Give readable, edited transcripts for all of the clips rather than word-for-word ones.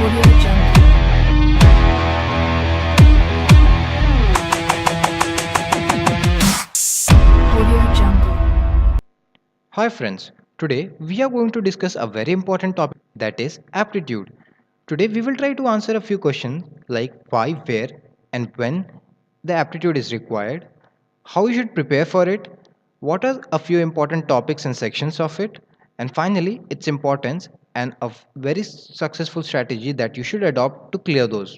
Audio Jungle. Audio Jungle. Hi friends, today we are going to discuss a very important topic, that is aptitude. Today we will try to answer a few questions like why, where and when the aptitude is required, how you should prepare for it, what are a few important topics and sections of it, and finally its importance and a very successful strategy that you should adopt to clear those.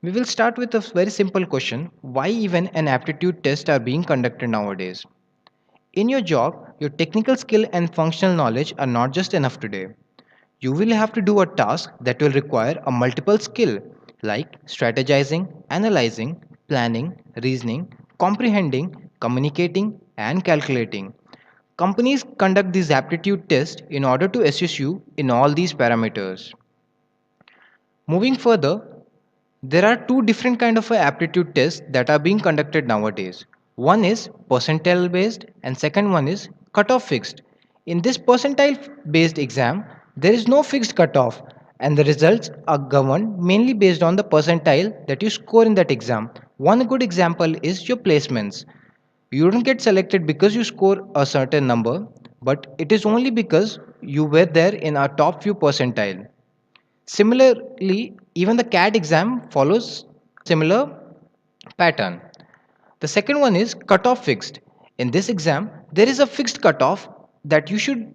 We will start with a very simple question: why even an aptitude test are being conducted nowadays? In your job, your technical skill and functional knowledge are not just enough today. You will have to do a task that will require a multiple skill like strategizing, analyzing, planning, reasoning, comprehending, communicating, and calculating. Companies conduct these aptitude tests in order to assess you in all these parameters. Moving further, there are two different kind of aptitude tests that are being conducted nowadays. One is percentile based and second one is cutoff fixed. In this percentile based exam, there is no fixed cutoff and the results are governed mainly based on the percentile that you score in that exam. One good example is your placements. You don't get selected because you score a certain number, but it is only because you were there in our top few percentile. Similarly, even the CAT exam follows similar pattern. The second one is cutoff fixed. In this exam, there is a fixed cutoff that you should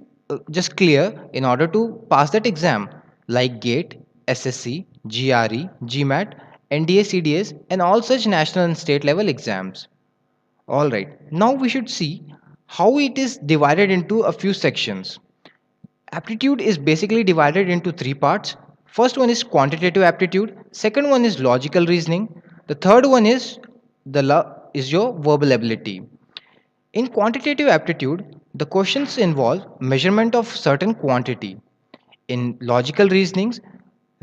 just clear in order to pass that exam, like GATE, SSC, GRE, GMAT, NDA, CDS, and all such national and state level exams. Alright, now we should see how it is divided into a few sections. Aptitude is basically divided into three parts. First one is quantitative aptitude, second one is logical reasoning, the third one is is your verbal ability. In quantitative aptitude, the questions involve measurement of certain quantity. In logical reasonings,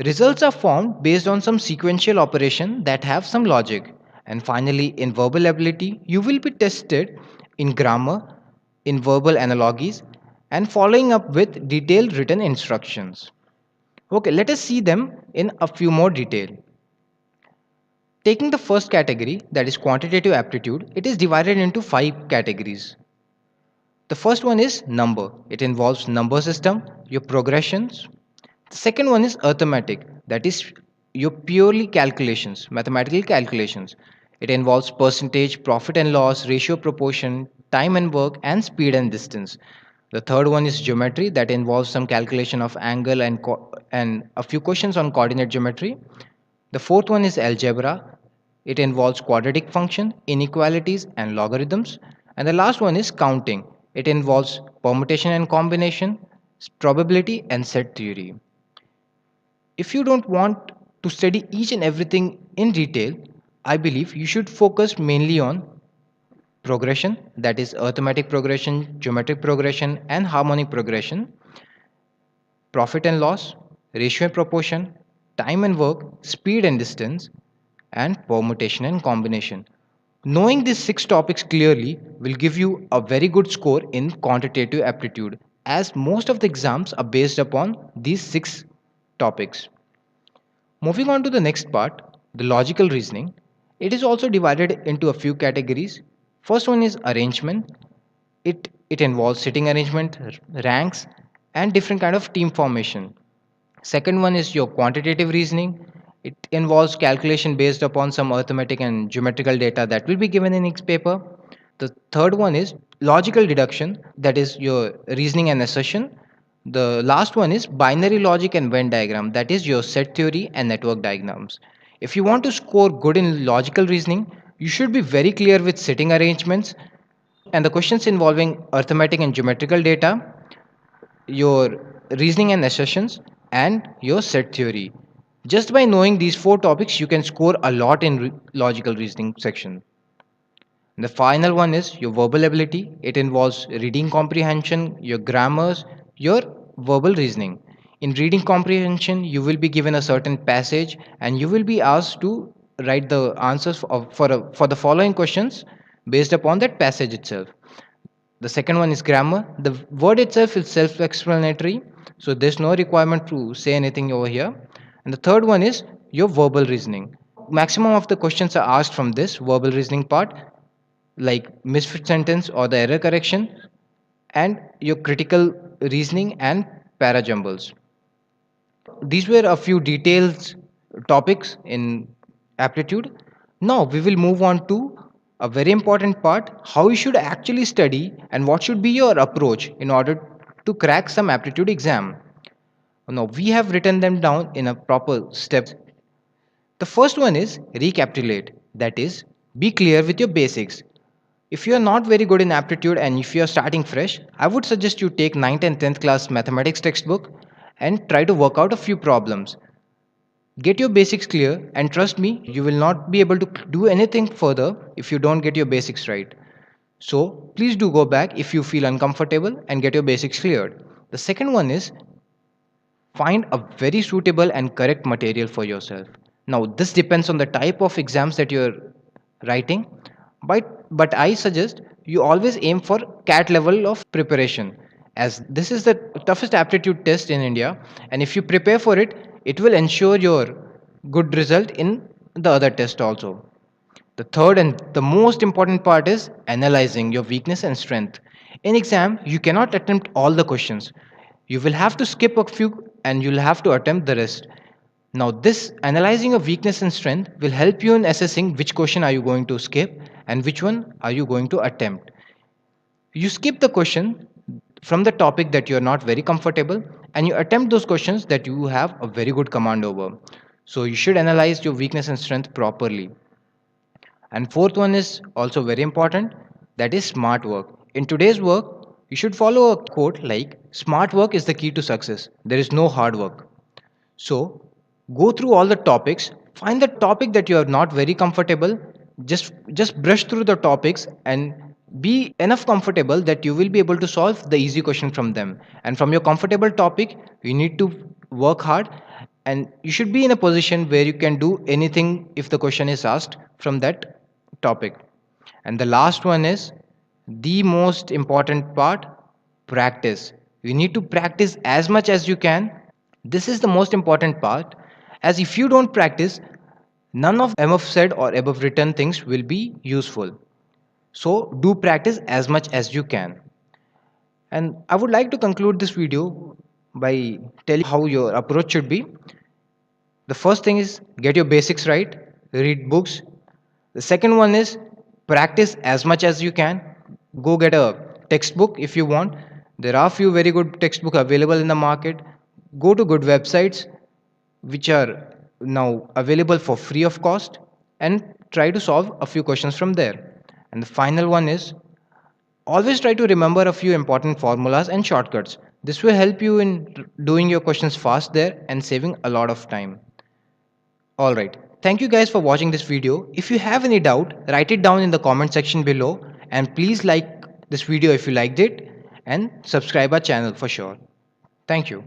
results are formed based on some sequential operation that have some logic. And finally, in verbal ability, you will be tested in grammar, in verbal analogies, and following up with detailed written instructions. Okay, let us see them in a few more detail. Taking the first category, that is quantitative aptitude, it is divided into five categories. The first one is number. It involves number system, your progressions. The second one is arithmetic. That is your purely calculations, mathematical calculations. It involves percentage, profit and loss, ratio proportion, time and work, and speed and distance. The third one is geometry. That involves some calculation of angle and a few questions on coordinate geometry. The fourth one is algebra. It involves quadratic function, inequalities, and logarithms. And the last one is counting. It involves permutation and combination, probability, and set theory. If you don't want to study each and everything in detail, I believe you should focus mainly on progression, that is arithmetic progression, geometric progression, and harmonic progression, profit and loss, ratio and proportion, time and work, speed and distance, and permutation and combination. Knowing these six topics clearly will give you a very good score in quantitative aptitude, as most of the exams are based upon these six topics. Moving on to the next part, the logical reasoning, it is also divided into a few categories. First one is arrangement. It involves sitting arrangement, ranks, and different kind of team formation. Second one is your quantitative reasoning. It involves calculation based upon some arithmetic and geometrical data that will be given in each paper. The third one is logical deduction, that is your reasoning and assertion. The last one is binary logic and Venn diagram, that is your set theory and network diagrams. If you want to score good in logical reasoning, you should be very clear with sitting arrangements and the questions involving arithmetic and geometrical data, your reasoning and assertions, and your set theory. Just by knowing these four topics, you can score a lot in logical reasoning section. The final one is your verbal ability. It involves reading comprehension, your grammars, your verbal reasoning. In reading comprehension, you will be given a certain passage and you will be asked to write the answers for the following questions based upon that passage itself. The second one is grammar. The word itself is self explanatory, so there's no requirement to say anything over here. And the third one is your verbal reasoning. Maximum of the questions are asked from this verbal reasoning part, like misfit sentence or the error correction, and your critical reasoning and parajumbles. These were a few details topics in aptitude. Now we will move on to a very important part, how you should actually study and what should be your approach in order to crack some aptitude exam. Now we have written them down in a proper steps. The first one is recapitulate, that is, be clear with your basics. If you are not very good in aptitude and if you are starting fresh, I would suggest you take 9th and 10th class mathematics textbook and try to work out a few problems. Get your basics clear, and trust me, you will not be able to do anything further if you don't get your basics right. So please do go back if you feel uncomfortable and get your basics cleared. The second one is find a very suitable and correct material for yourself. Now this depends on the type of exams that you're writing, but I suggest you always aim for cat level of preparation, as this is the toughest aptitude test in India, and if you prepare for it, it will ensure your good result in the other test also. The third and the most important part is analyzing your weakness and strength. In exam, you cannot attempt all the questions. You will have to skip a few and you'll have to attempt the rest. Now, this analyzing of weakness and strength will help you in assessing which question are you going to skip and which one are you going to attempt. You skip the question from the topic that you are not very comfortable and you attempt those questions that you have a very good command over. So, you should analyze your weakness and strength properly. And fourth one is also very important, that is smart work. In today's work, you should follow a quote like smart work is the key to success. There is no hard work. So go through all the topics, find the topic that you are not very comfortable, just brush through the topics and be enough comfortable that you will be able to solve the easy question from them. And from your comfortable topic, you need to work hard and you should be in a position where you can do anything if the question is asked from that topic. And the last one is the most important part, practice. You need to practice as much as you can. This is the most important part, as if you don't practice, none of above said or above written things will be useful. So do practice as much as you can. And I would like to conclude this video by telling how your approach should be. The first thing is get your basics right, read books. The second one is practice as much as you can. Go get a textbook if you want. There are few very good textbooks available in the market. Go to good websites which are now available for free of cost and try to solve a few questions from there. And the final one is always try to remember a few important formulas and shortcuts. This will help you in doing your questions fast there and saving a lot of time. Alright, thank you guys for watching this video. If you have any doubt, write it down in the comment section below and please like this video if you liked it and subscribe our channel for sure. Thank you.